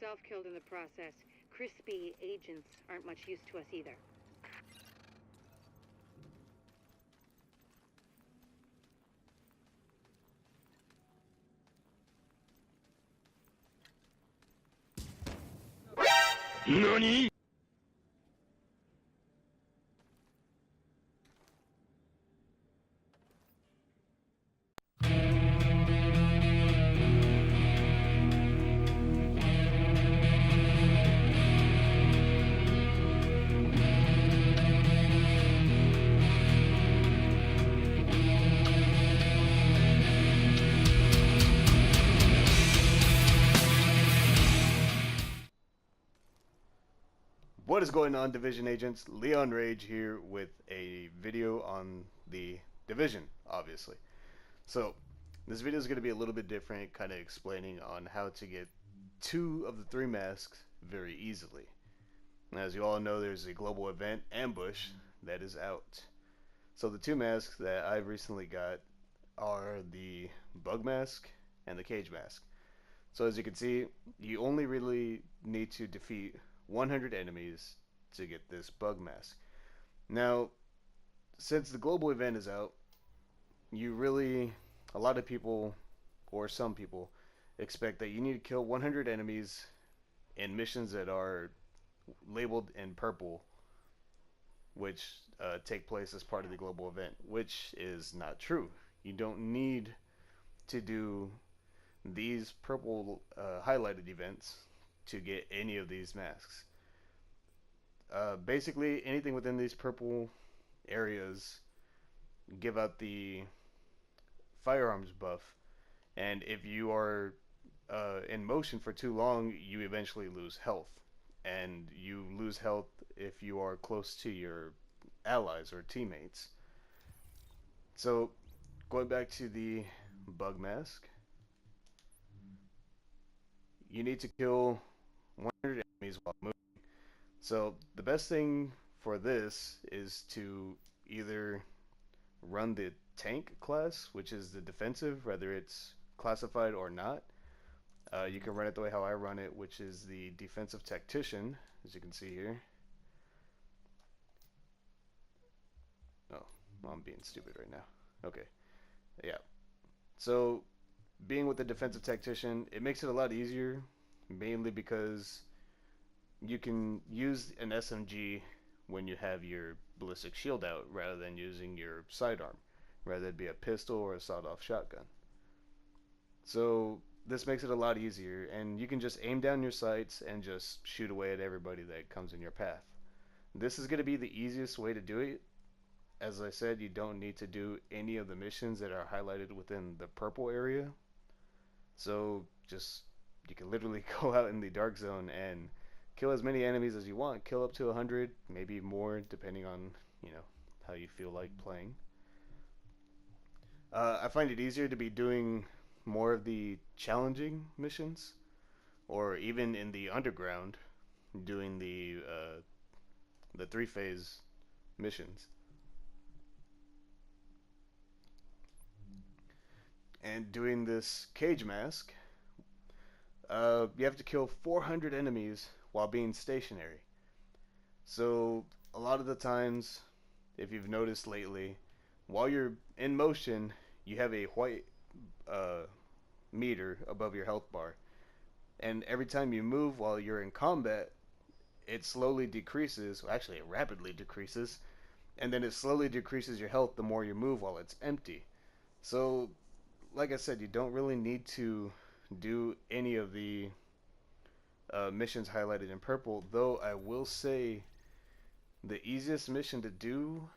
yourself killed in the process. Crispy agents aren't much use to us either. NANI?! What is going on, Division agents? Leon Rage here with a video on the Division, obviously. So, this video is going to be a little bit different, kind of explaining on how to get 2 of the 3 masks very easily. Now, as you all know, there's a global event, Ambush, that is out. So the 2 masks that I've recently got are the Bug Mask and the Cage Mask. So as you can see, you only really need to defeat 100 enemies to get this Bug Mask. Now, since the global event is out, a lot of people, or some people, expect that you need to kill 100 enemies in missions that are labeled in purple, which take place as part of the global event, which is not true. You don't need to do these purple highlighted events to get any of these masks. Basically, anything within these purple areas give out the firearms buff, and if you are in motion for too long, you eventually lose health, and you lose health if you are close to your allies or teammates. So, going back to the Bug Mask, you need to kill 100 enemies while moving. So the best thing for this is to either run the tank class, which is the defensive, whether it's classified or not. You can run it the way how I run it, which is the defensive tactician, as you can see here. Oh, I'm being stupid right now. Okay, yeah. So being with the defensive tactician, it makes it a lot easier, mainly because you can use an SMG when you have your ballistic shield out rather than using your sidearm, rather it be a pistol or a sawed-off shotgun. So this makes it a lot easier, and you can just aim down your sights and just shoot away at everybody that comes in your path. This is going to be the easiest way to do it. As I said, you don't need to do any of the missions that are highlighted within the purple area. So just, you can literally go out in the dark zone and kill as many enemies as you want. Kill up to 100, maybe more, depending on, how you feel like playing. I find it easier to be doing more of the challenging missions, or even in the underground, doing the 3-phase missions. And doing this Cage Mask, you have to kill 400 enemies while being stationary. So a lot of the times, if you've noticed lately, while you're in motion, you have a white meter above your health bar, and every time you move while you're in combat, it slowly decreases. Well, actually, it rapidly decreases, and then it slowly decreases your health the more you move while it's empty. So, like I said, you don't really need to do any of the missions highlighted in purple, though I will say the easiest mission to do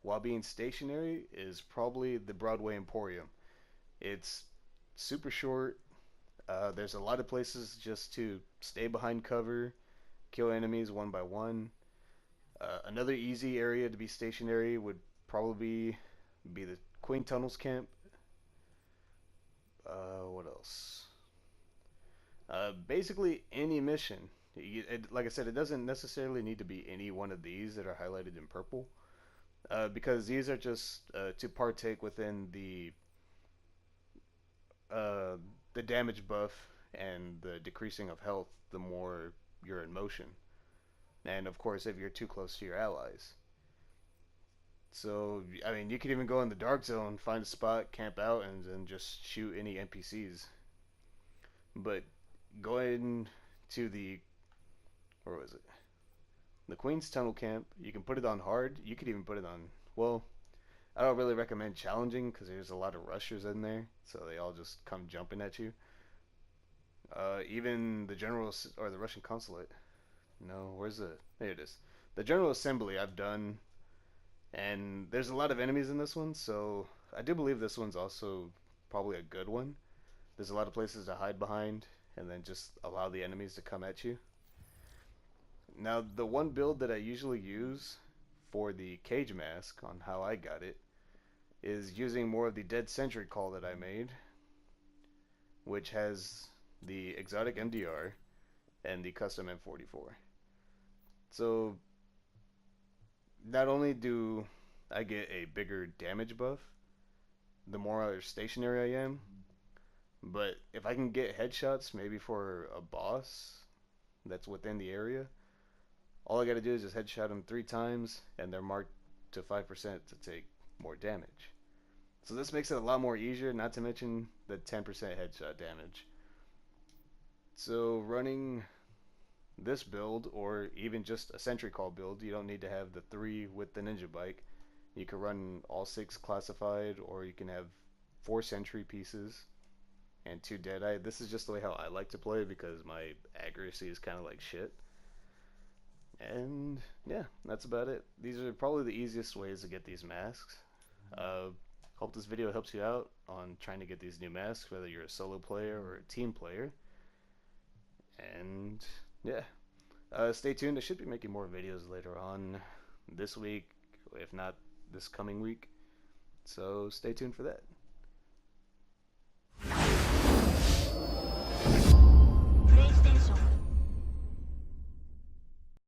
while being stationary is probably the Broadway Emporium. It's super short. There's a lot of places just to stay behind cover, kill enemies one by one. Another easy area to be stationary would probably be the Queen Tunnels camp. What else? Basically any mission. Like I said, it doesn't necessarily need to be any one of these that are highlighted in purple, because these are just to partake within the damage buff and the decreasing of health the more you're in motion. And of course, if you're too close to your allies. So, I mean, you could even go in the dark zone, find a spot, camp out, and then just shoot any NPCs. But going to where was it? The Queen's Tunnel camp, you can put it on hard. You could even put it on, well, I don't really recommend challenging because there's a lot of rushers in there, so they all just come jumping at you. Even the general or the Russian consulate. No, where's the? There it is. The General Assembly I've done, and there's a lot of enemies in this one, so I do believe this one's also probably a good one. There's a lot of places to hide behind, and then just allow the enemies to come at you. Now, the one build that I usually use for the cage mask on how I got it is using more of the Dead Sentry call that I made, which has the Exotic MDR and the custom M44. So not only do I get a bigger damage buff the more stationary I am, but if I can get headshots maybe for a boss that's within the area, all I gotta do is just headshot them 3 times and they're marked to 5% to take more damage. So this makes it a lot more easier, not to mention the 10% headshot damage. So running this build, or even just a sentry call build, you don't need to have the 3 with the ninja bike. You can run all 6 classified, or you can have 4 sentry pieces and 2 deadeye. This is just the way how I like to play because my accuracy is kind of like shit. And yeah, that's about it. These are probably the easiest ways to get these masks. Hope this video helps you out on trying to get these new masks, whether you're a solo player or a team player. And yeah, stay tuned. I should be making more videos later on this week, if not this coming week. So stay tuned for that.